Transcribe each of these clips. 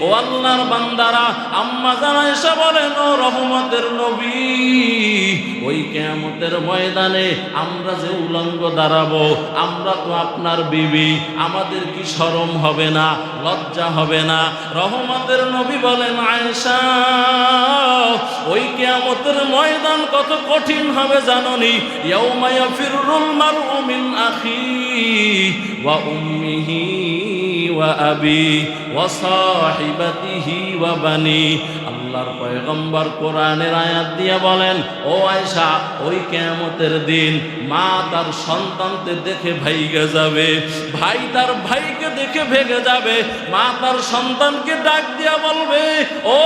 ও আল্লাহর বান্দারা, আম্মা জান আয়েশা বলেন, ও রহমতের নবী, ওই কিয়ামতের ময়দানে আমরা যে উলঙ্গ দাঁড়াবো, আমরা তো আপনার বিবি, আমাদের কি শরম হবে না, লজ্জা হবে না? রহমতের নবী বলেন, আয়েশা, ওই কিয়ামতের ময়দান কত কঠিন হবে জানোনি? ইয়াউমা ইয়াফিরুল মারউ মিন আখিহি ওয়া উম্মিহি ওয়া আবি ওয়া সাহিবাতিহি ওয়া বানি। আল্লাহর পয়গম্বর কোরআনের আয়াত দিয়ে বলেন, ও আয়েশা, ওই কিয়ামতের দিন মা তার সন্তানকে দেখে ভেগে যাবে, ভাই তার ভাইকে দেখে ভেগে যাবে। মা তার সন্তানকে ডাক দিয়া বলবে, ও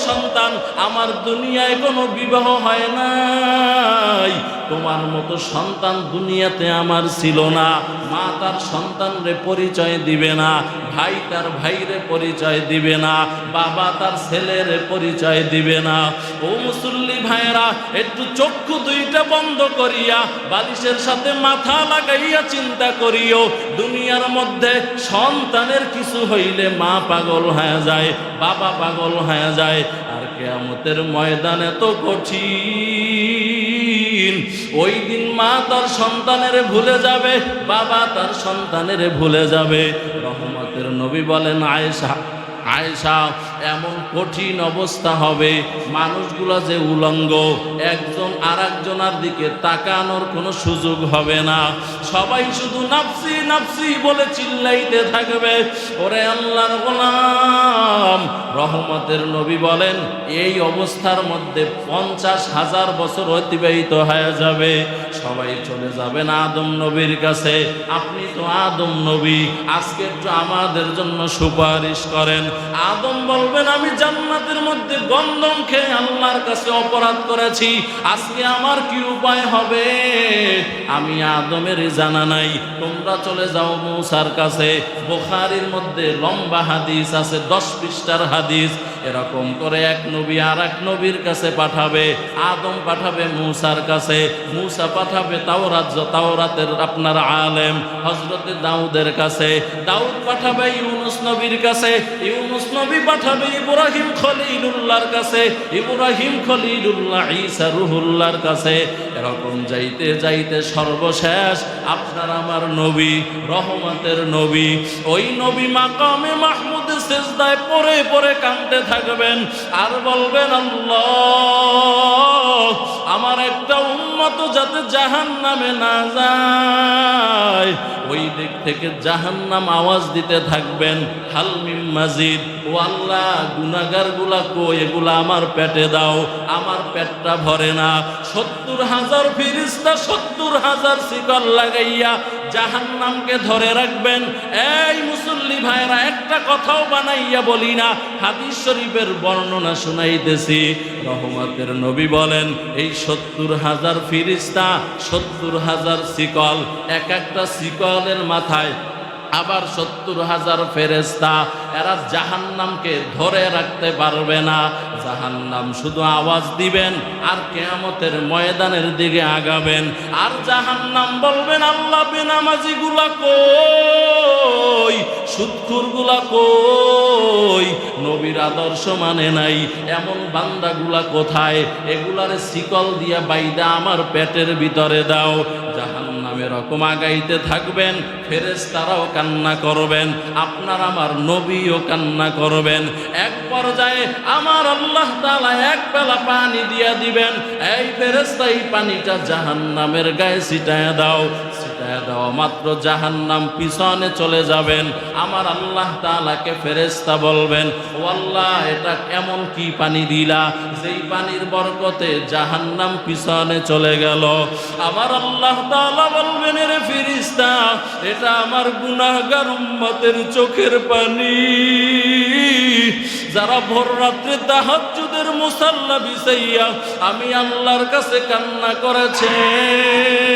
সন্তান, আমার দুনিয়ায় কোনো বিবাহ হয় নাই, তোমার মতো সন্তান দুনিয়াতে আমার ছিল না। মা তার সন্তানরে পরিচয় দিবে না, ভাই তার ভাইরে পরিচয় দিবে না, বাবা তার ছেলের পরিচয় দিবে না। ও মুসল্লি ভাইরা, একটু চক্ষু দুইটা বন্ধ করিয়া বালিশের সাথে মাথা লাগাইয়া চিন্তা করিও, দুনিয়ার মধ্যে সন্তানের কিছু হইলে মা পাগল হয়ে যায়, বাবা পাগল হয়ে যায়, আর কিয়ামতের ময়দানে তো কঠিন। ওই দিন মা তার সন্তানের ভুলে যাবে, বাবা তার সন্তানের ভুলে যাবে। রহমতের নবী বলেন, আয়েশা, আয়েশা, এমন কঠিন অবস্থা হবে, মানুষগুলো যে উলঙ্গ, একজন আর একজনের দিকে তাকানোর কোনো সুযোগ হবে না, সবাই শুধু নাফসি নাফসি বলে চিল্লাইতে থাকবে। ওরে আল্লাহর গোলাম, রহমতের নবী বলেন, এই অবস্থার মধ্যে 50,000 বছর অতিবাহিত হয়ে যাবে। সবাই চলে যাবেন আদম নবীর কাছে। আপনি তো আদম নবী, আজকে একটু আমাদের জন্য সুপারিশ করেন। আদম বলবেন, আমি জান্নাতের মধ্যে গন্ধম খেয়ে আল্লাহর কাছে অপরাধ করেছি, আজকে আমার কি উপায় হবে? আমি আদমের জানা নাই, তোমরা চলে যাও মূসার কাছে। বুখারীর মধ্যে লম্বা হাদিস আছে, 10 পৃষ্ঠার হাদিস। এরকম করে এক নবী আর এক নবীর কাছে পাঠাবে। আদম পাঠাবে মূসার কাছে, মূসা পাঠাবে তাওরাতের আপনার আলেম হযরতে দাউদের কাছে, দাউদ পাঠাবে ইউনুস নবীর কাছে, ইউনুস নবী পাঠাবে ইব্রাহিম খলিলুল্লাহর কাছে, ইব্রাহিম খলিলুল্লাহ ঈসা রুহুল্লাহর কাছে। এরকম যাইতে যাইতে সর্বশেষ আপনার আমার নবী, রহমতের নবী, ওই নবী মাকামে মাহমুদ সিজদায় পড়ে পড়ে কাঁদতে থাকবেন আর বলবেন, আল্লাহ, আমার একটা উম্মত যাতে জাহান্নামে না যায়। ওই দিক থেকে জাহান্নাম আওয়াজ দিতে থাকবেন, হাল মিন মাজিদ, ও আল্লাহ, গুনাহগার গুলা কই, এগুলা আমার পেটে দাও, আমার পেটটা ভরে না। 70,000 ফেরেশতা 70,000 শিকল লাগাইয়া জাহান্নামকে ধরে রাখবেন। এই মুসল্লি ভাইরা, একটা কথাও বানাইয়া বলি না, হাদিস শরীফের বর্ণনা শুনাইতেছি। রহমতের নবী বলেন, এই 70,000 ফেরেশতা 70,000 শিকল, এক একটা শিকলের মাথায় আবার 70,000 ফেরেশতা, এরা জাহান্নামকে ধরে রাখতে পারবে না। জাহান্নাম শুধু আওয়াজ দিবেন আর কিয়ামতের ময়দানের দিকে আগাবেন। আর জাহান্নাম বলবেন, আল্লাহ, বেনামাজিগুলা কই, সুদখোরগুলা কই, নবীর আদর্শ মানে নাই এমন বান্দাগুলা কোথায়, এগুলারে শিকল দিয়া বাইদা আমার পেটের ভিতরে দাও। জাহান্নামে এরকম আগাইতে থাকবেন, ফেরেশতারাও কান্না করবেন, আপনার আমার নবীও কান্না করবেন। এক পর্যায়ে আমার আল্লাহ তাআলা এক বেলা পানি দিয়া দিবেন, এই ফেরেশতা, এই পানিটা জাহান্নামের গায়ে ছিটায় দাও। ছিটায় দেওয়া মাত্র জাহান্নাম পিছনে চলে যাবেন। আমার আল্লাহ তাআলাকে ফেরেশতা বলবেন, ও আল্লাহ, এটা এমন কি পানি দিলা যেই পানির বরকতে জাহান্নাম পিছনে চলে গেল? আমার আল্লাহ তাআলা বলবেন, রে ফেরেশতা, এটা আমার গুনাহগার উম্মতের চোখের পানি, যারা ভোর রাত্রে তাহাজ্জুদের মুসাল্লা বিছাইয়া আমি আল্লাহর কাছে কান্না করেছেন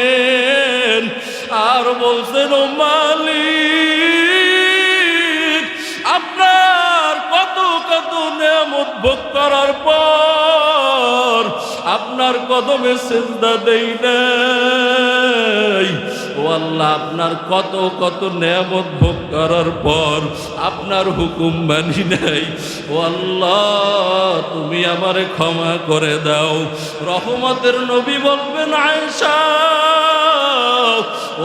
আর বলছেন, ও মালিক, আপনার কত কত নেয়ামত ভোগ করার পর আপনার কদমে সিজদা দেই নাই। ও ও আল্লাহ, আপনার কত কত নেয়ামত ভোগ করার পর আপনার হুকুম মানি নাই। ও আল্লাহ, তুমি আমারে ক্ষমা করে দাও। রহমতের নবী বলবেন, আয়েশা,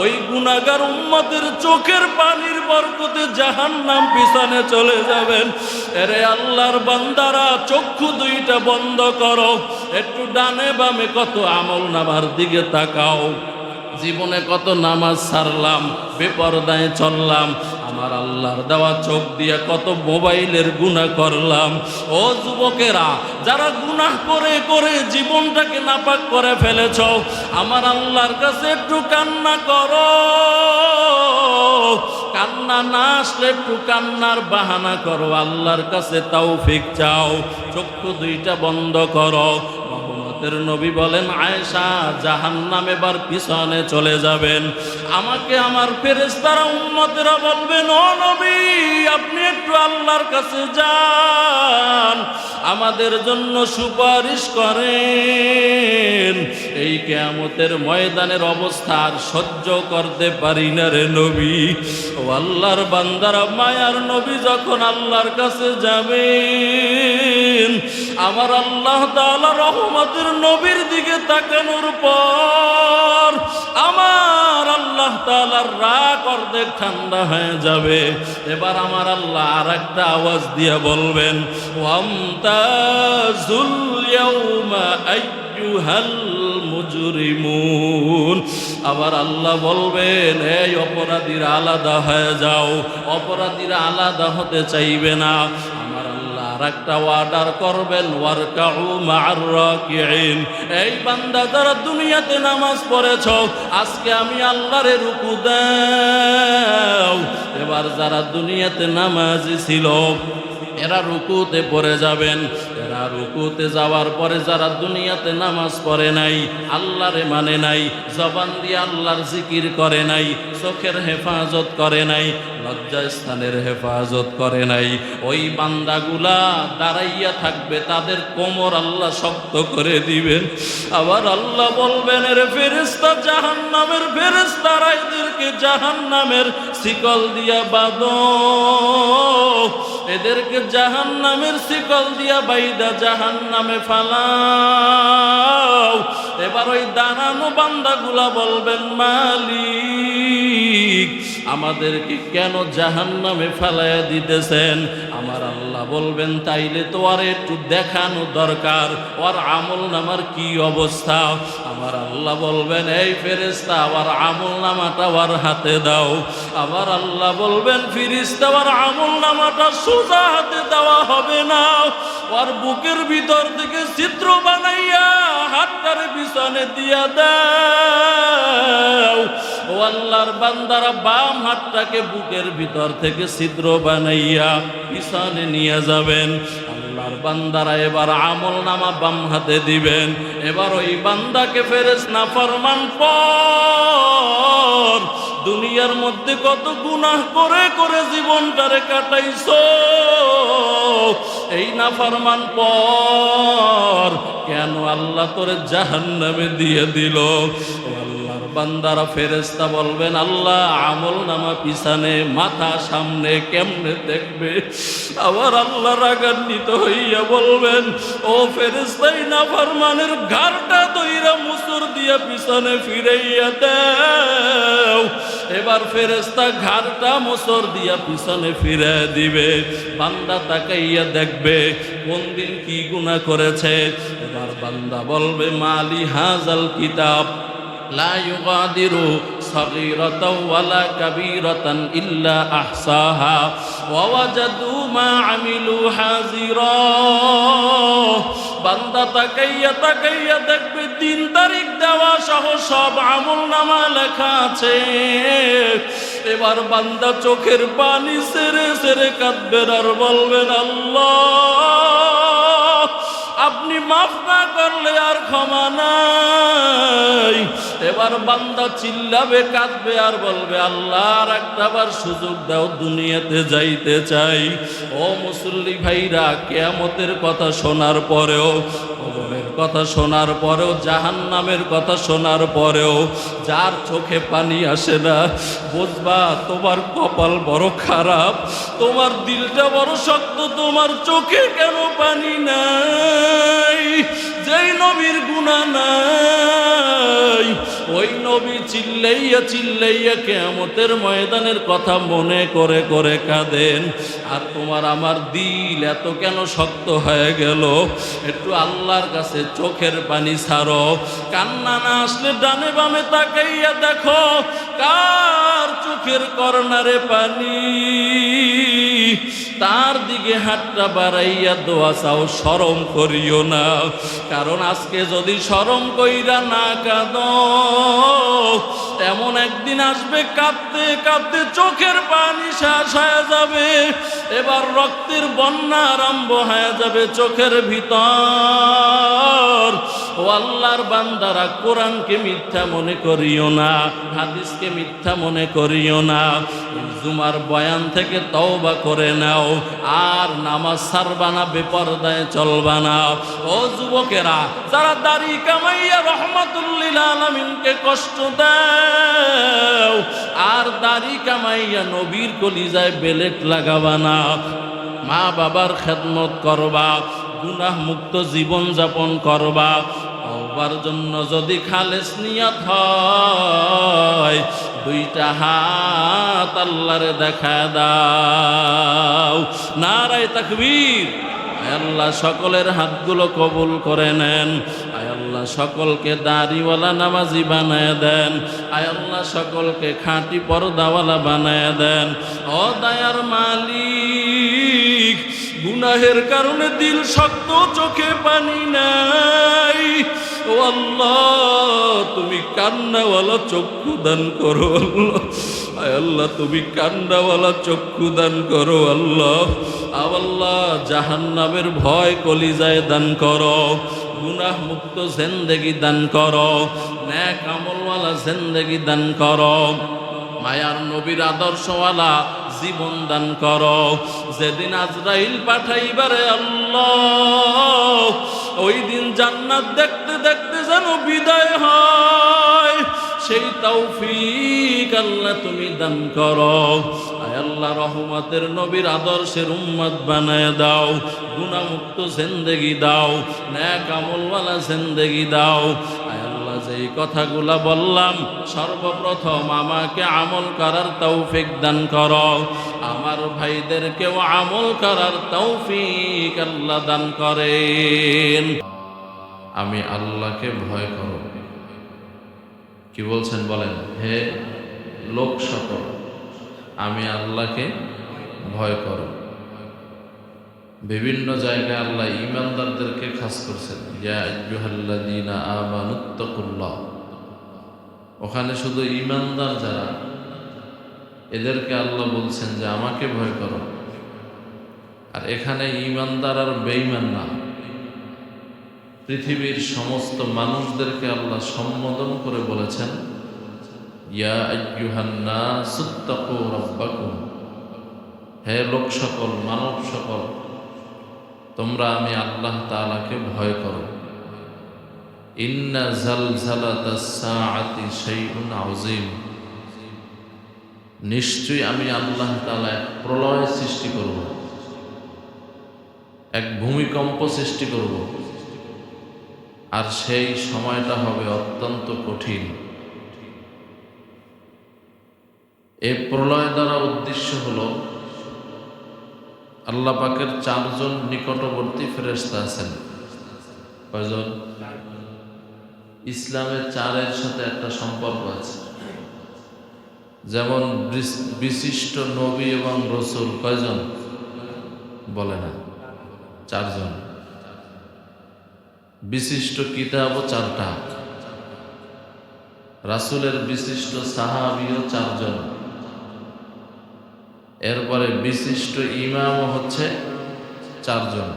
ওই গুনাহগার উম্মতের চোখের পানির বরকতে জাহান্নাম পিছনে চলে যাবেন। এরে আল্লাহর বান্দারা, চক্ষু দুইটা বন্ধ করো, একটু ডানে বামে কত আমল নামার দিকে তাকাও। জীবনে কত নামাজ ছাড়লাম, বেপরদায় চললাম, আমার আল্লাহর দেওয়া চোখ দিয়ে কত মোবাইলের গুনাহ করলাম। ও যুবকেরা, যারা গুনাহ করে করে জীবনটাকে নাপাক করে ফেলেছ, আমার আল্লাহর কাছে একটু কান্না করো। কান্না না আসলে একটু কান্নার বাহানা করো, আল্লাহর কাছে তৌফিক চাও। চক্ষু দুইটা বন্ধ করো। নবী বলেন, আয়েশা, জাহান্নাম এবার পিছনে চলে যাবেন। আমাকে আমার ফেরেশতারা উম্মতেরা বলবেন, ও নবী, আপনি একটু আল্লাহর কাছে যান, আমাদের জন্য সুপারিশ করেন। এই কিয়ামতের ময়দানের অবস্থা আর সহ্য করতে পারি না রে নবী। ও আল্লাহর বান্দারা, মায়ার নবী যখন আল্লাহর কাছে যাবেন, আমার আল্লাহ তাআলা রহমতের নবীর দিকে তাকানোর পর আমার আল্লাহ তাআলার রাগ অর্ধেক ঠান্ডা হয়ে যাবে। এবার আমার আল্লাহ আর একটা আওয়াজ দিয়ে বলবেন, ওয়ামতাজুল ইয়াউমা আইয়ুহাল মুজরিমুন। আবার আল্লাহ বলবেন, এই অপরাধীরা আলাদা হয়ে যাও। অপরাধীরা আলাদা হতে চাইবে না। আমার আল্লাহ আর একটা অর্ডার করবেন, ওয়ারকাউ মা'আর রাকিঈন। এই বান্দা, যারা দুনিয়াতে নামাজ পড়েছ, আজকে আমি আল্লাহরে রুকু দাও। এবার যারা দুনিয়াতে নামাজি ছিল, এরা রুকুতে পড়ে যাবেন। এরা রুকুতে যাওয়ার পরে যারা দুনিয়াতে নামাজ পড়ে নাই, আল্লাহরে মানে নাই, জবান দিয়ে আল্লাহর জিকির করে নাই, চোখের হেফাজত করে নাই, লজ্জাস্থানের হেফাজত করে নাই, ওই বান্দাগুলা দাঁড়াইয়া থাকবে, তাদের কোমর আল্লাহ শক্ত করে দিবেন। আবার আল্লাহ বলবেন, এর ফেরেশতা, জাহান্নামের ফেরেশতারা এদেরকে জাহান্নামের শিকল দিয়া বাঁধো, এদেরকে জাহান্নামের শিকল দিয়া বাইদা জাহান্নামে ফালাও। এবার ওই দাঁড়ানো বান্দাগুলা বলবেন, মালিক, আমাদেরকে কেন জাহান্নামে ফালাইয়া দিতেছেন? আমার আল্লাহ বলবেন, তাইলে তো আর একটু দেখানো দরকার, ওর আমল নামার কি অবস্থা। আমার আল্লাহ বলবেন, এই ফেরেশতা, আবার আমল নামাটা ওর হাতে দাও। আবার আল্লাহ বলবেন, ফেরেশতা, ওর আমল নামাটা সোজা হাতে দেওয়া হবে না, ওর বুকের ভিতর থেকে চিত্র বানাইয়া হাতটারে পিছনে দিয়া দাও। ও আল্লাহর বান্দারা, বাম হাতটাকে বুকের ভিতর থেকে ছিদ্র বানাইয়া পিছনে নিয়ে যাবেন। আল্লাহর বান্দারা এবার আমল নামা বাম হাতে দিবেন। এবার ওই বান্দাকে ফেরেশতা, নাফরমান পর দুনিয়ার মধ্যে কত গুনাহ করে করে জীবনটারে কাটাইছো, এই নাফরমান পর কেন আল্লাহ তোরে জাহান্নামে দিয়ে দিল? আল্লাহর বান্দারা, ফেরেশতা বলবেন, আল্লাহ, আমল নামা পিছনে, মাথা সামনে, কেমনে দেখবে? আবার আল্লাহ রাগান্বিত হইয়া বলবেন, ও ফেরেশতা, নাফরমানের ঘাড়টা ধইরা মুসুর দিয়া পিছনে ফিরাইয়া দাও। এবার ফেরেশতা ঘাড়টা মুসর দিয়া পিছনে ফিরে দিবে। বান্দা তাকাইয়া দেখবে কোন দিন কি গুনাহ করেছে। এবার বান্দা বলবে, মালি হাজাল কিতাব লা ইউগাদিরু সাগীরাতাও ওয়ালা কাবীরাতান ইল্লা আহসাহা ওয়া ওয়াজাদু মা আমিলু হাযিরা। বান্দা তাকাইয়া তাকাইয়া দেখবে 3 তারিখ দেওয়া সহ সব আমলনামা লেখা আছে। এবার বান্দা চোখের পানি ছেড়ে ছেড়ে কাঁদবেন আর বলবেন, আল্লাহ, আপনি মাফ না করলে আর ক্ষমা নাই। এবার বান্দা চিল্লাবে, কাঁদবে আর বলবে, আল্লাহ, আর একটাবার সুযোগ দাও, দুনিয়াতে যাইতে চাই। ও মুসল্লি ভাইরা, কিয়ামতের কথা শোনার পরেও কবরের কথা শোনার পরেও, জাহান্নামের কথা শোনার পরেও যার চোখে পানি আসে না, বুঝবা তোমার কপাল বড় খারাপ, তোমার দিলটা বড় শক্ত, তোমার চোখে কেন পানি নাই? যেই নবীর গুনাহ নাই, ওই নবী চিল্লাইয়া চিল্লাইয়া কিয়ামতের ময়দানের কথা মনে করে করে কাঁদেন। আর তোমার আমার দিল এত কেন শক্ত হয়ে গেল? একটু আল্লাহর কাছে চোখের পানি ছাড়ো। কান্না না আসলে ডানে বামে তাকাইয়া দেখো কার চোখের কর্নারে পানি, তার দিকে হাতটা বাড়াইয়া দোয়া চাও, শরম করিও না। কারণ আজকে যদি শরম কইরা না কাঁদো, এমন একদিন আসবে কাঁদতে কাঁদতে চোখের পানি শেষ হয়ে যাবে, এবার রক্তের বন্যা আরম্ভ হয়ে যাবে চোখের ভিতর। ও আল্লাহর বান্দারা, কোরআনকে মিথ্যা মনে করিও না, হাদিসকে মিথ্যা মনে করিও না। জুমার বয়ান থেকে তওবা করে নাও, আর নামাজ ছাড়বা না, বেপরদায় চলবা না। ও যুবকেরা, যারা দাড়ি কামাইয়া রহমাতুল লিল আলামিনকে কষ্ট দাও, আর দাড়ি কামাইয়া নবীর কলিজায় বেলেট লাগাবা না। মা বাবার খেদমত করবা, গুনাহ মুক্ত জীবন যাপন করবা। তওবার জন্য যদি খালেস নিয়ত হয়, দুইটা হাত আল্লাহরে দেখা দাও। নারায়ে তাকবীর। আয় আল্লাহ সকলের হাতগুলো কবুল করে নেন। আয় আল্লাহ সকলকে দাড়িওয়ালা নামাজি বানায় দেন। আয় আল্লাহ সকলকে খাঁটি পর্দাওয়ালা বানায় দেন। ও দয়ার মালিক, গুনাহের কারণে দিল শক্ত, চোখে পানি নাই। ও আল্লাহ, তুমি কান্নাওয়ালা চক্ষু দান করো আল্লাহ। আয় আল্লাহ, তুমি কান্নাওয়ালা চক্ষু দান করো আল্লাহ। আল্লাহ, জাহান্নামের ভয় কলিজায় দান করো, গুনাহ মুক্ত জিন্দেগি দান করো, নেক আমলওয়ালা জিন্দেগি দান করো, মায়ার নবীর আদর্শওয়ালা জীবন দান করো। যেদিন আজরাইল পাঠাইবারে আল্লাহ, ওই দিন জান্নাত দেখতে দেখতে যেন বিদায় হয়, সেই তৌফিক আল্লাহ তুমি দান করো। আয় আল্লাহ, রহমতের নবীর আদর্শের উম্মত বানায় দাও, গুনাহমুক্ত জিন্দেগি দাও, নেক আমলওয়ালা জিন্দেগি দাও। আয় আল্লাহ, যেই কথাগুলা বললাম, সর্বপ্রথম আমাকে আমল করার তৌফিক দান করো, আমার ভাইদেরকেও আমল করার তৌফিক আল্লাহ দান করেন। আমি আল্লাহকে ভয় করো। কি বলছেন বলেন? হে লোক সকল, আমি আল্লাহকে ভয় করো। বিভিন্ন জায়গায় আল্লাহ ঈমানদারদেরকে খাস করছেন, ইয়া আইয়ুহাল্লাযীনা আমানুত্তাকুল্লাহ। ওখানে শুধু ঈমানদার যারা, এদেরকে আল্লাহ বলছেন যে আমাকে ভয় করো। আর এখানে ঈমানদার আর বেঈমান না, পৃথিবীর সমস্ত মানুষদেরকে আল্লাহ সম্বোধন করে বলেছেন, ইয়া আইয়ুহান নাসুত্তাকু রাব্বাকুম। হে লোক সকল, মানব সকল, তোমরা আমি আল্লাহ তাআলাকে ভয় করো। ইন্না জালজালাতাস সাআতি শাইউন আযীম। নিশ্চয়ই আমি আল্লাহ তাআলা এক প্রলয় সৃষ্টি করব, এক ভূমিকম্প সৃষ্টি করব, আর সেই সময়টা হবে অত্যন্ত কঠিন। এই প্রলয় দ্বারা উদ্দেশ্য হলো, আল্লাহ পাকের চারজন নিকটবর্তী ফেরেশতা আছেন। কয়জন? ইসলামের চারের সাথে একটা সম্পর্ক আছে। যেমন বিশিষ্ট নবী এবং রসুল কয়জন? বলে না, চারজন। বিশিষ্ট কিতাবও চারটা, রাসূলের বিশিষ্ট সাহাবীও চারজন, এরপরে বিশিষ্ট ইমামও হচ্ছে চারজন,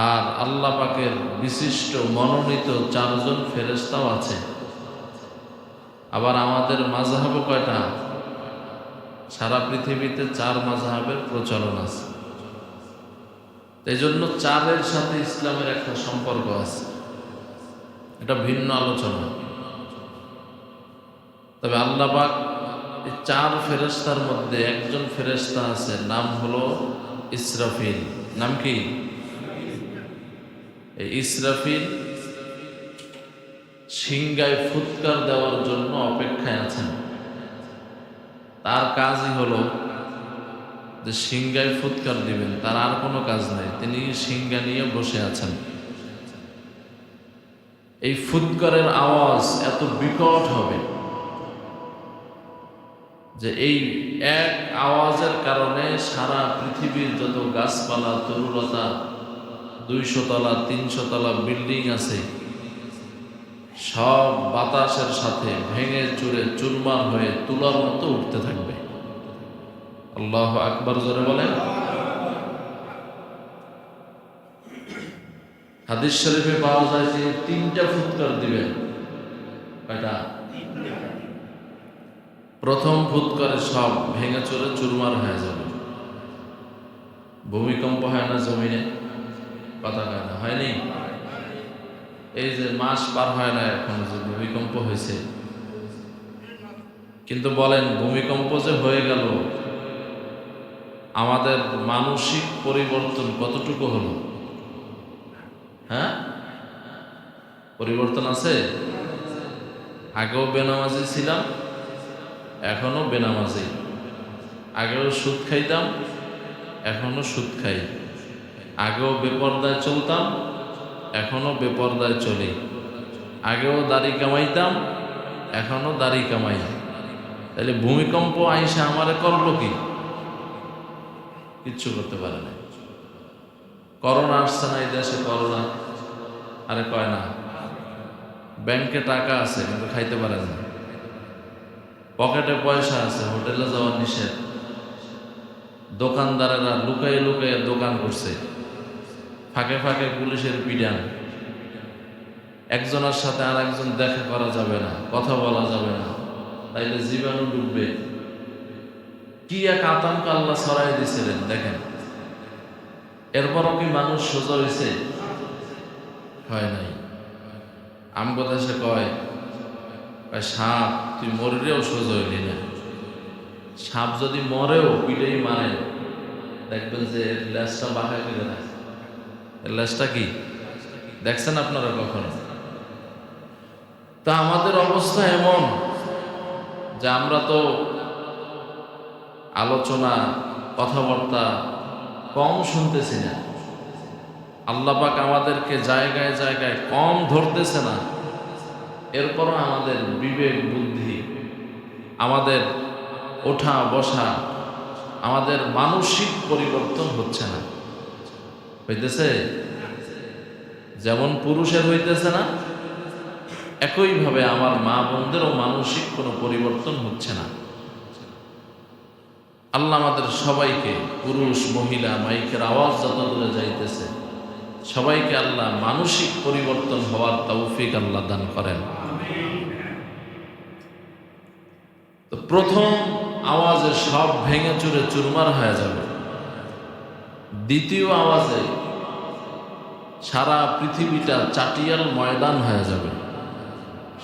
আর আল্লাহ পাকের বিশিষ্ট মনোনীত চারজন ফেরেশতাও আছে। আবার আমাদের মাযহাবও কয়টা? সারা পৃথিবীতে চার মাযহাবের প্রচলন আছে। এই জন্য চাঁদের সাথে ইসলামের একটা সম্পর্ক আছে, এটা ভিন্ন আলোচনা। তবে আল্লাহ পাক এই 4 ফেরেশতার মধ্যে একজন ফেরেশতা আছে, নাম হলো ইসরাফিল। নাম কি? এই ইসরাফিল সিংগায় ফুৎকার দেওয়ার জন্য অপেক্ষায় আছেন। তার কাজই হলো যে সিংগায় ফুৎকার দিবেন, তার আর কোনো কাজ নাই, তিনি সিংগা নিয়ে বসে আছেন। এই ফুৎকারের আওয়াজ এত বিকট হবে যে এই এক আওয়াজের কারণে সারা পৃথিবীর যত গাছপালা, তরুলতা, 200 তলা 300 তলা বিল্ডিং আছে, সব বাতাসের সাথে ভেঙে চুরে চুরমার হয়ে তুলার মতো উঠতে থাকবে। আল্লাহু আকবার, জোরে বলেন। হাদিস শরীফে পাওয়া যায় যে 3টা ফুৎকার দিবেন। কয়টা? প্রথম ফুৎকারে সব ভেঙে চুরে চুরমার হয়ে যাবে। ভূমিকম্প হয় না জমিনে? কথা কয় না, হয়নি? এই যে মাস পার হয় না এখন যে ভূমিকম্প হয়েছে, কিন্তু বলেন ভূমিকম্প যে হয়ে গেল, আমাদের মানসিক পরিবর্তন কতটুকু হলো? হ্যাঁ, পরিবর্তন আছে? আগেও বেনামাজি ছিলাম, এখনো বেনামাজি। আগেও সুদ খাইতাম, এখনো সুদ খাই। আগেও বেপরদায় চলতাম, এখনো বেপরদায় চলি। আগেও দাড়ি কামাইতাম, এখনো দাড়ি কামাই। তাহলে ভূমিকম্প আইসা আমারে করলো কি? কিচ্ছু করতে পারে না। করোনা আসছে না এই দেশে? করোনা আরে কয় না, ব্যাংকে টাকা আছে কিন্তু খাইতে পারে না, পকেটে পয়সা আছে, হোটেলে যাওয়া নিষেধ, দোকানদারেরা লুকাইয়ে লুকাইয়ে দোকান করছে, ফাঁকে ফাঁকে পুলিশের পিডান, একজনের সাথে আর একজন দেখা করা যাবে না, কথা বলা যাবে না, তাইলে জীবাণু ডুববে। কি এক আতঙ্ক আল্লাহ ছড়াই দিয়েছিলেন দেখেন। এরপরও কি মানুষ সোজা হয়েছে? হয় নাই। আমগো দেশে কয় সাপ তুই মরেও সোজা হইলি না। সাপ যদি মরেও পিঠেই মারে, দেখবেন যে লেজটা বাঁকা করে দেয়। লেজটা কি দেখছেন আপনারা কখনো? তা আমাদের অবস্থা এমন যে আমরা তো আলোচনা কথাবার্তা কম শুনতেছি না। আল্লাহ পাক আমাদেরকে জায়গায় জায়গায় কম ধরতেছে না, এরপরও আমাদের বিবেক বুদ্ধি, আমাদের ওঠা বসা, আমাদের মানসিক পরিবর্তন হচ্ছে না। হইতেছে? যেমন পুরুষের হইতেছে না, একইভাবে আমার মা বোনদেরও মানসিক কোনো পরিবর্তন হচ্ছে না। আল্লাহ আমাদের সবাইকে, পুরুষ মহিলা, মাইকের আওয়াজ যত দূরে যাইতেছে, সবাইকে আল্লাহ মানসিক পরিবর্তন হওয়ার তৌফিক আল্লাহ দান করেন। তো প্রথম আওয়াজে সব ভেঙে চুরে চুরমার হয়ে যাবে। দ্বিতীয় আওয়াজে সারা পৃথিবীটা চাটিয়াল ময়দান হয়ে যাবে।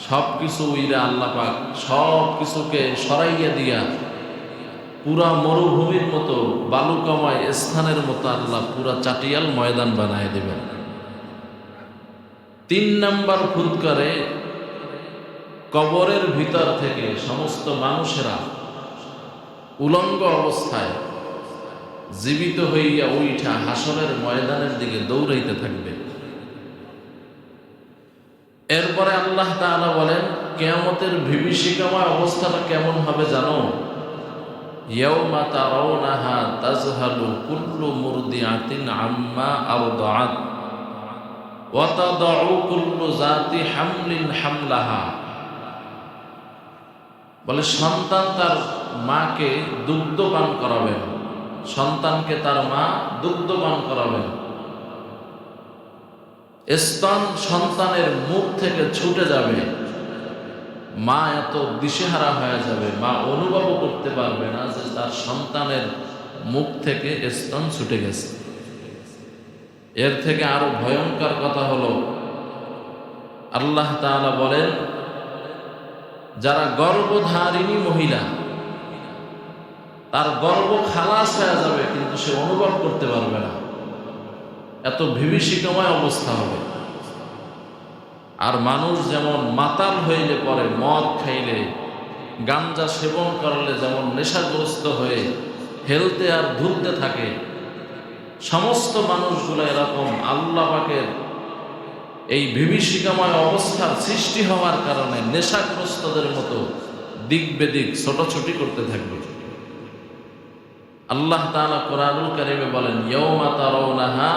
সব কিছু উইরা আল্লাহ পাক সব কিছুকে সরাইয়া দিয়া পুরা মরুভূমির মতো বালুকাময় স্থানের মতো আল্লাহ পুরা চাটিয়াল ময়দান বানায় দেবেন। 3 নাম্বার ফুৎকারে কবরের ভিতর থেকে সমস্ত মানুষেরা উলঙ্গ অবস্থায় জীবিত হইয়া উঠা হাসরের ময়দানের দিকে দৌড়াইতে থাকবে। এরপরে আল্লাহ তাআলা বলেন কিয়ামতের বিভীষিকাময় অবস্থাটা কেমন হবে জানো? ইয়াউমা তারাউনাহা তাযহালু কুল্লু মুরদিআতিন আম্মা আরদাআত ওয়া তাদাউ কুল্লু যাতি হামলিন হামলাহা। বলে সন্তান তার মাকে দুগ্ধ পান করাবেন, সন্তানকে তার মা দুগ্ধ পান করাবেন। স্তন সন্তানের মুখ থেকে ছুটে যাবে, মা এত দিশেহারা হয়ে যাবে, মা অনুভব করতে পারবে না যে তার সন্তানের মুখ থেকে স্তন ছুটে গেছে। এর থেকে আরো ভয়ঙ্কর কথা হলো, আল্লাহ তাআলা বলেন, যারা গর্ভধারিণী মহিলা, তার গর্ভ খালাস হয়ে যাবে কিন্তু সে অনুভব করতে পারবে না, এত বিভীষিকাময় অবস্থা হবে। আর মানুষ যেমন মাতাল হইলে পরে, মদ খাইলে, গাঞ্জা সেবন করলে যেমন নেশাগ্রস্ত হয়ে হেলতে আর ধুলতে থাকে, সমস্ত মানুষগুলো এরকম আল্লাহ পাকের এই বিভীষিকাময় অবস্থার সৃষ্টি হওয়ার কারণে নেশাগ্রস্তদের মতো দিক বেদিক ছোটাছুটি করতে থাকবে। আল্লাহ তাআলা কোরআনুল কারীমে বলেন, ইয়াউমা তারাউনাহা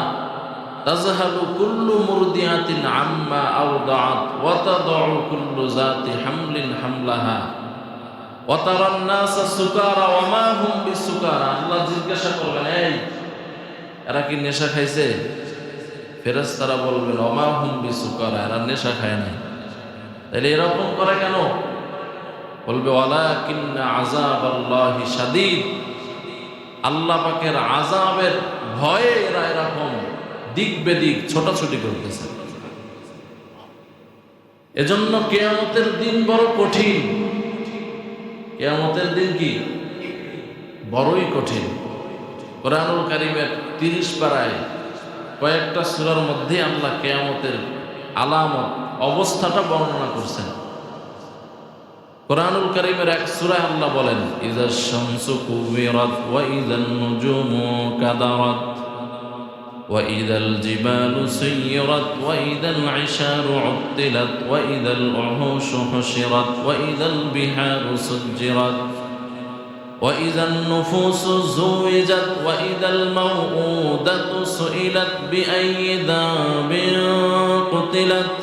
তাযহালু কুল্লু মুরদিআতিন আম্মা আওদাআত ওয়া তাদউ কুল্লু যাতি হামলিন হামলাহা ওয়া তারান নাসা সুকারা ওয়া মা হুম বিসুকারা। আল্লাহ জিজ্ঞাসা করবেন, এই এরা কি নেশা খাইছে? ফেরেশতারা বলবেন, ওয়া মা হুম বিসুকারা, এরা নেশা খায় নাই। তাহলে এরকম করে কেন? বলবে, ওয়ালাকিন্না আযাবাল্লাহি শাদীদ, আল্লাহ পাকের আযাবের ভয়ে এরা এরকম দিক বেদিক ছোটাছুটি করতেছে। এজন্য কিয়ামতের দিন বড় কঠিন। কিয়ামতের দিন কি বড়ই কঠিন। কোরআনুল কারীমের 30 পারায় কয়েকটা সূরার মধ্যে আল্লাহ কিয়ামতের আলামত, অবস্থাটা বর্ণনা করছেন। কোরআনুল কারীমের এক সূরায় আল্লাহ বলেন, ইযাশ শামসু কুবিরাত ওয়া ইযান নুজুমু কাদারাত ওয়া ইযাল জিবালু সুয়িরাত ওয়া ইযাল ইশারু উত্তিলাত ওয়া ইযাল উহুশু হুশিরাত ওয়া ইযাল বিহারু সুজ্জিরাত ওয়া ইযান নুফুসু যুওয়াজাত ওয়া ইযাল মাউউদাতু সুইলাত বিআইয়ি যাবিন কুতিলাত।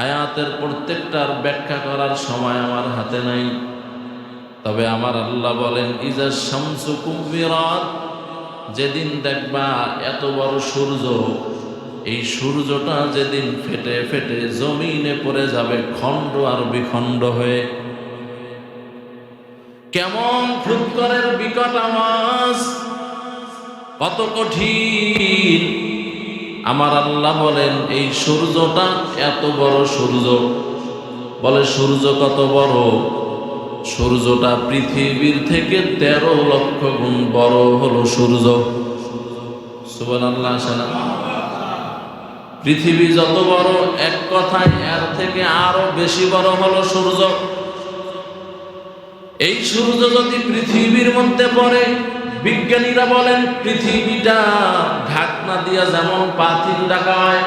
আয়াতের প্রত্যেকটার ব্যাখ্যা করার সময় আমার হাতে নাই, তবে আমার আল্লাহ বলেন, ইজা শামসু কুবিরাত, যেদিন দেখবা এত বড় সূর্য, এই সূর্যটা যেদিন ফেটে ফেটে জমিনে পড়ে যাবে খণ্ড আর বিখণ্ড হয়ে। কেমন ফুৎকরের বিকট আওয়াজ, কত কঠিন। আমার আল্লাহ বলেন, এই সূর্যটা এত বড় সূর্য। বলে, সূর্য কত বড়? সূর্যটা পৃথিবীর থেকে 13 লক্ষ গুণ বড় হলো সূর্য। সুবহানাল্লাহ। পৃথিবী যত বড়, এক কথায় এর থেকে আরো বেশি বড় হলো সূর্য। এই সূর্য যদি পৃথিবীর মধ্যে পড়ে, বিজ্ঞানীরা বলেন পৃথিবীটা ঢাকনা দিয়া যেমন পাতিল ঢাকা হয়,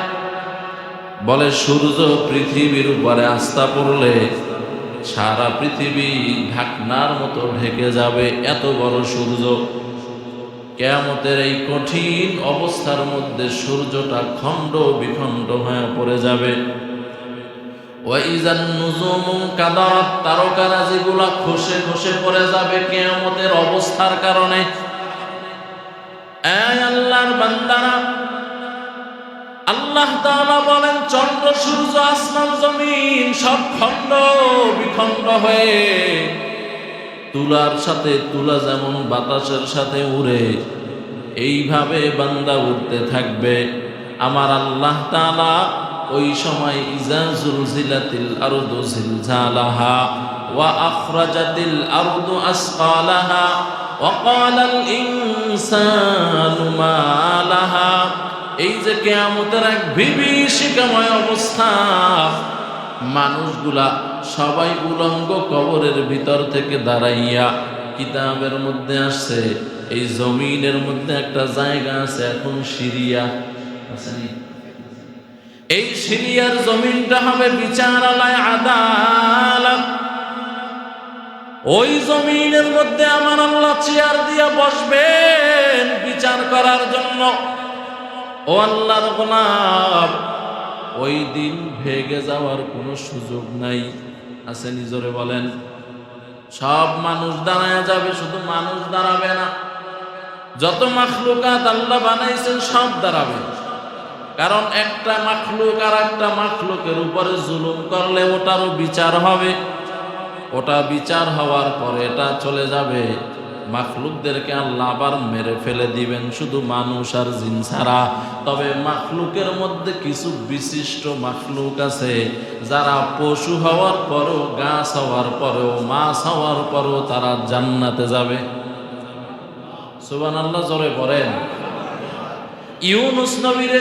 বলে সূর্য পৃথিবীর উপরে আস্থা পড়লে সারা পৃথিবী ঢাকনার মতো ঢেকে যাবে, এত বড় সূর্য। কিয়ামতের এই কঠিন অবস্থার মধ্যে সূর্যটা খণ্ড বিখণ্ড হয়ে পড়ে যাবে। ওয়া ইযান নুজুমু কাদারাত, তারকারাজিগুলা খসে খসে পড়ে যাবে কিয়ামতের অবস্থার কারণে। এই আল্লাহর বান্দারা, আল্লাহ তাআলা বলেন, চন্দ্র সূর্য আসমান জমিন সব খণ্ড বিখণ্ড হয়ে তুলার সাথে, তুলা যেমন বাতাসের সাথে উড়ে, এইভাবে বান্দা উড়তে থাকবে। আমার আল্লাহ তাআলা ওই সময় ইজা জুলজিলাতিল আরদু জিলজালাহা ওয়া আখরাজাতিল আরদু আসকালাহা ওয়া ক্বালাল ইনসানু মা লাহা। এই যে কিয়ামতের এক বিভীষিকাময় অবস্থা, মানুষগুলা সবাই উলঙ্গ কবরের ভিতর থেকে দাঁড়াইয়া, কিতাবের মধ্যে আসছে এই জমিনের মধ্যে একটা জায়গা আছে এখন সিরিয়া, আসেনি? এই সিরিয়ার জমিনটা হবে বিচারালয়, আদালত। ওই জমিনের মধ্যে আমার আল্লাহ চেয়ার দিয়া বসবেন বিচার করার জন্য। ও আল্লাহর গোলাম, ওই দিন ভেগে যাওয়ার কোনো সুযোগ নাই। আছে নিজরে বলেন, সব মানুষ দাঁড়ায় যাবে, শুধু মানুষ দাঁড়াবে না, যত মাখলুকাত আল্লাহ বানাইছেন সব দাঁড়াবে। কারণ একটা মাখলুক আর একটা মাখলুকের উপরে জুলুম করলে ওটারও বিচার হবে। ওটা বিচার হওয়ার পরে এটা চলে যাবে মাখলুকদেরকে আল্লাহ আবার মেরে ফেলে দিবেন, শুধু মানুষ আর জিন ছাড়া। তবে মাখলুকের মধ্যে কিছু বিশিষ্ট মাখলুক আছে যারা পশু হওয়ার পরেও, গাছ হওয়ার পরেও, মাছ হওয়ার পরেও তারা জান্নাতে যাবে। সুবহানাল্লাহ, জোরে পড়েন। ইউনুস নবীরে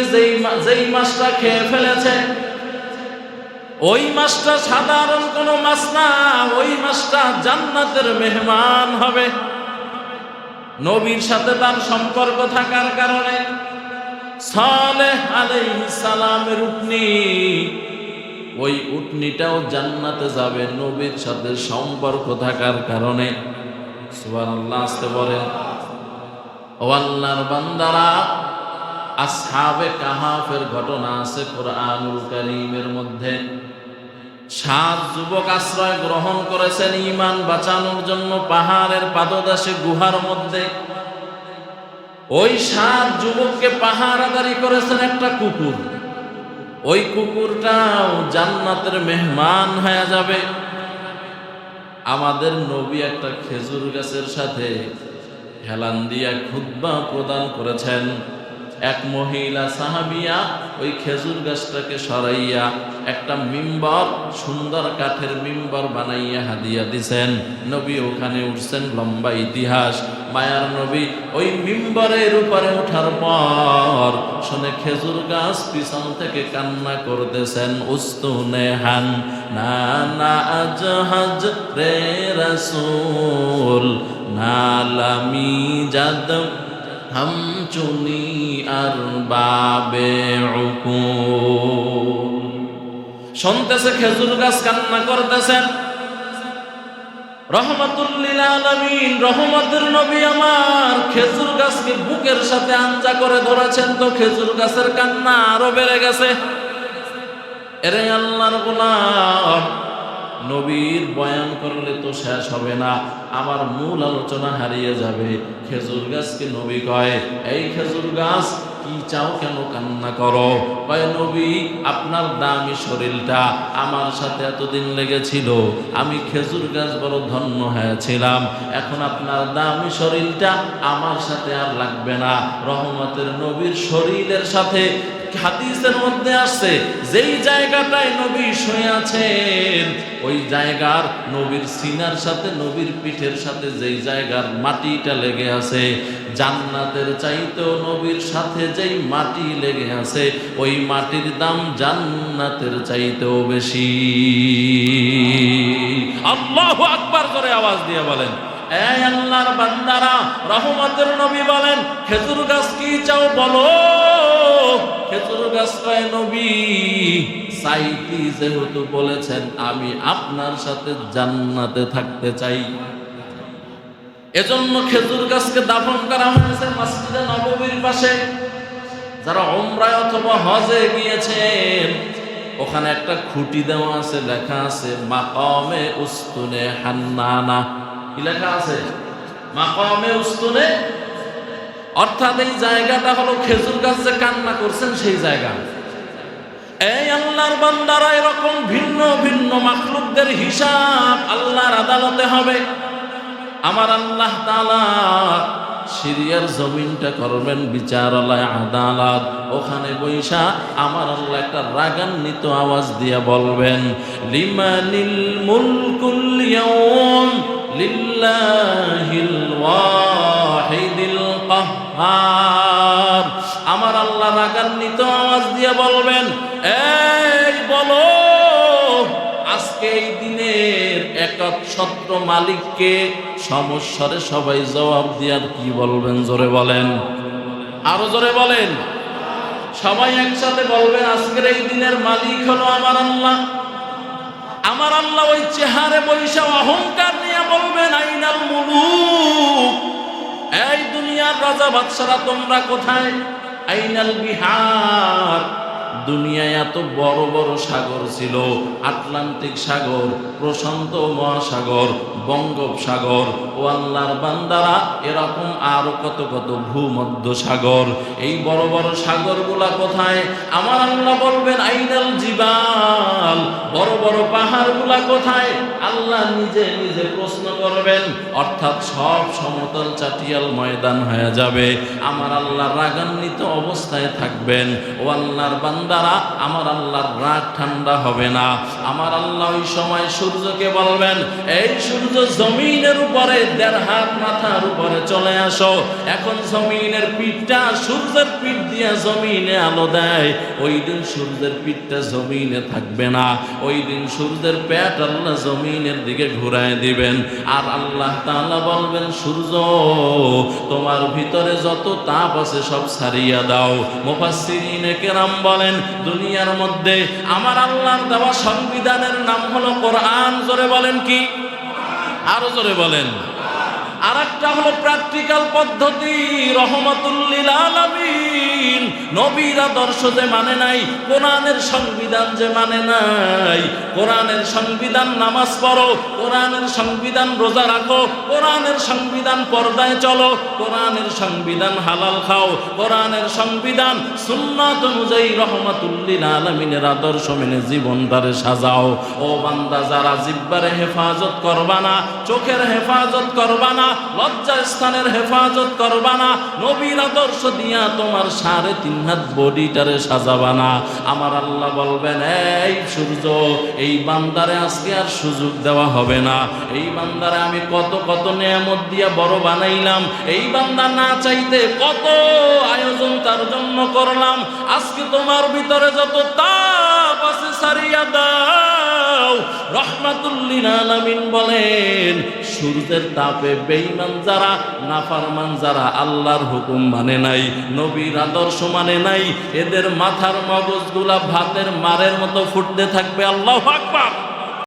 যেই মাছটা খেয়ে ফেলেছে, ওই মাছটা সাধারণ কোনো মাছ না, ওই মাছটা জান্নাতের মেহমান হবে। নবীর সাথে তার সম্পর্ক থাকার কারণে সালেহ আলাইহিস সালামের উটনি, ওই উটনিটাও জান্নাতে যাবে নবীর সাথে সম্পর্ক থাকার কারণে। সুবহানাল্লাহ, আসতে বলেন। ও আল্লাহর বান্দারা, আসহাবে কাহাফের ঘটনা আছে কোরআনুল কারীমের মধ্যে। 7 যুবক আশ্রয় গ্রহণ করেছেন ঈমান বাঁচানোর জন্য পাহাড়ের পাদদেশে গুহার মধ্যে। ওই 7 যুবককে পাহারাদারি করেছেন একটা কুকুর। ওই কুকুরটাও জান্নাতের মেহমান হয়ে যাবে। আমাদের নবী একটা খেজুর গাছের সাথে হেলান দিয়া খুতবা প্রদান করেছেন। এক মহিলা সাহাবিয়া ওই খেজুর গাছটাকে সরাইয়া একটা মিম্বর, সুন্দর কাঠের মিম্বর বানাইয়া হাদিয়া দিছেন। নবী ওখানে উঠছেন, লম্বা ইতিহাস। মায়ার নবী ওই মিম্বরের উপরে ওঠার পর শুনে খেজুর গাছ পিছন থেকে কান্না করতেছেন, উস্তুনে হান না না আজহাজ রে রাসূল নালামি জাদ হাম চুনি আর বাবে উকুল। শুনতেছে খেজুর গাছ কান্না করতেছেন। রহমাতুল লিল আলামিন, রহমতের নবী আমার খেজুর গাছকে বুকের সাথে আঞ্জা করে ধরেছেন, তো খেজুর গাছের কান্না আরো বেড়ে গেছে। এরে আল্লাহর গোলাম, নবীর বয়ান করলে তো শেষ হবে না, আমার মূল আলোচনা হারিয়ে যাবে। খেজুর গাছকে নবী কয়, এই খেজুর গাছ কি চাও, কেন কান্না করো? কয়, নবী আপনার দামি শরীরটা আমার সাথে এতদিন লেগেছিল, আমি খেজুর গাছ বড় ধন্য হয়েছিলাম, এখন আপনার দামি শরীরটা আমার সাথে আর লাগবে না। রহমতের নবীর শরীরের সাথে হাদিসের মধ্যে আসছে, যেই জায়গাটায় নবী শুয়ে আছেন ওই জায়গার নবীর সিনার সাথে, নবীর পিঠের সাথে যেই জায়গার মাটিটা লেগে আছে, জান্নাতের চাইতেও নবীর সাথে যেই মাটি লেগে আছে ওই মাটির দাম জান্নাতের চাইতেও বেশি। আল্লাহু আকবার করে আওয়াজ দিয়ে বলেন। এই আল্লাহর বান্দারা, রহমতের নবী বলেন, খেজুর গাছ কি চাও বলো? খেজুর গাছ কয়, নবী চাইতি যেহেতু বলেছেন, আমি আপনার সাথে জান্নাতে থাকতে চাই। এজন্য খেজুর গাছকে দাফন করা হয়েছে মসজিদে নববীর পাশে। যারা উমরায় অথবা হজে গিয়েছেন, ওখানে একটা খুঁটি দেওয়া আছে, লেখা আছে মাকামে উস্তুনে হান্নানা। কি লেখা আছে? মাকামে উস্তুনে, অর্থাৎ এই জায়গাটা হলো খেজুর গাছ যে কান্না করছেন সেই জায়গা। এই আল্লাহর বান্দারা, এরকম ভিন্ন ভিন্ন মাখলুকদের হিসাব আল্লাহর আদালতে হবে। আমার আল্লাহ তাআলা সিরিয়ার জমিনটা করবেন বিচারালয়, আদালত। ওখানে বৈশা আমার আল্লাহ একটা রাগান্বিত আওয়াজ দিয়ে বলবেন, লিমানিল মুলকুল ইয়াউম লিল্লাহিল ওয়াহিদিল কাহ্হার। আমার আল্লাহ রাগান্বিত আওয়াজ দিয়ে বলবেন, এই বলো আজকে এই দিনের একচ্ছত্র মালিককে। সমস্যারে সবাই জবাব দিয়ার কি বলবেন? জোরে বলেন, আরো জোরে বলেন। সবাই একসাথে বলবেন, আজকের এই দিনের মালিক হলো আমার আল্লাহ। আমার আল্লাহ ওই চেহারে বৈশা অহংকার নিয়ে বলবেন, আইনাল মুলুক, এই দুনিয়ার রাজা বাদশারা তোমরা কোথায়? আইনাল বিহার, দুনিয়ায় এত বড় বড় সাগর ছিল, আটলান্টিক সাগর, প্রশান্ত মহাসাগর, বঙ্গোপসাগর। ও আল্লাহর বান্দারা, এরকম আরো কত কত ভূমধ্য সাগর। এই বড় বড় সাগরগুলা কোথায়? আমার আল্লাহ বলবেন আইনাল জিবাল, বড় বড় পাহাড়গুলা কোথায়? আল্লাহ নিজে নিজে প্রশ্ন করবেন, অর্থাৎ সব সমতল চাটিয়াল ময়দান হয়ে যাবে। আমার আল্লাহ রাগান্বিত অবস্থায় থাকবেন। ও আল্লাহর বান্দারা, আমার আল্লাহর রাগ ঠান্ডা হবে না। আমার আল্লাহ ওই সময় সূর্যকে বলবেন, এই সূর্য জমিনের উপরে 1.5 হাত মাথার উপরে চলে আসো। এখন জমিনের পিঠটা সূর্যের পিঠ দিয়ে জমিনে আলো দেয়। ওই দিন সূর্যের পিঠটা জমিনে থাকবে না, ওই দিন সূর্যের পেট আল্লাহ জমিনের দিকে ঘুরায় দিবেন। আর আল্লাহ তাআলা বলবেন, সূর্য তোমার ভিতরে যত তাপ আছে সব ছাড়িয়া দাও। মুফাসসিরিনে কেরাম বলেন, দুনিয়ার মধ্যে আমার আল্লাহর দেওয়া সংবিধানের নাম হলো কোরআন। জোরে বলেন কি? আরো জোরে বলেন। আর একটা হলো প্র্যাকটিক্যাল পদ্ধতি, রহমাতুল লিল আলামিন। নবীর আদর্শ যে মানে নাই, কোরআনের সংবিধান যে মানে নাই। কোরআনের সংবিধান নামাজ পড়ো, কোরআনের সংবিধান রোজা রাখো, কোরআনের সংবিধান পর্দায় চলো, কোরআনের সংবিধান হালাল খাও, কোরআনের সংবিধান সুন্নাত অনুযায়ী রহমাতুল লিল আলামিনের আদর্শ মেনে জীবনটারে সাজাও। ও বান্দা, যারা জিহ্বারে হেফাজত করবা না, চোখের হেফাজত করবা না, লজ্জা স্থানের হেফাজত করবা না, নবীর আদর্শ দিয়া তোমার 3.5 হাত বডিটারে সাজাবা না, আমার আল্লাহ বলবেন, এই সূর্য, এই বান্দারে আজকে আর সুযোগ দেওয়া হবে না। এই বান্দারে আমি কত কত নেয়ামত দিয়া বড় বানাইলাম, এই বান্দা না চাইতে কত আয়োজন তার জন্য করলাম, আজকে তোমার ভিতরে যত তাপ আছে সারিয়া দাও। রহমাতুল লিল আলামিন বলেন, সূর্যের তাপে বেঈমান যারা, নাফরমান যারা, আল্লাহর হুকুম মানে নাই, নবীর আদর্শ মানে নাই, এদের মাথার মগজগুলা ভাতের মারের মতো ফুটতে থাকবে। আল্লাহু আকবার।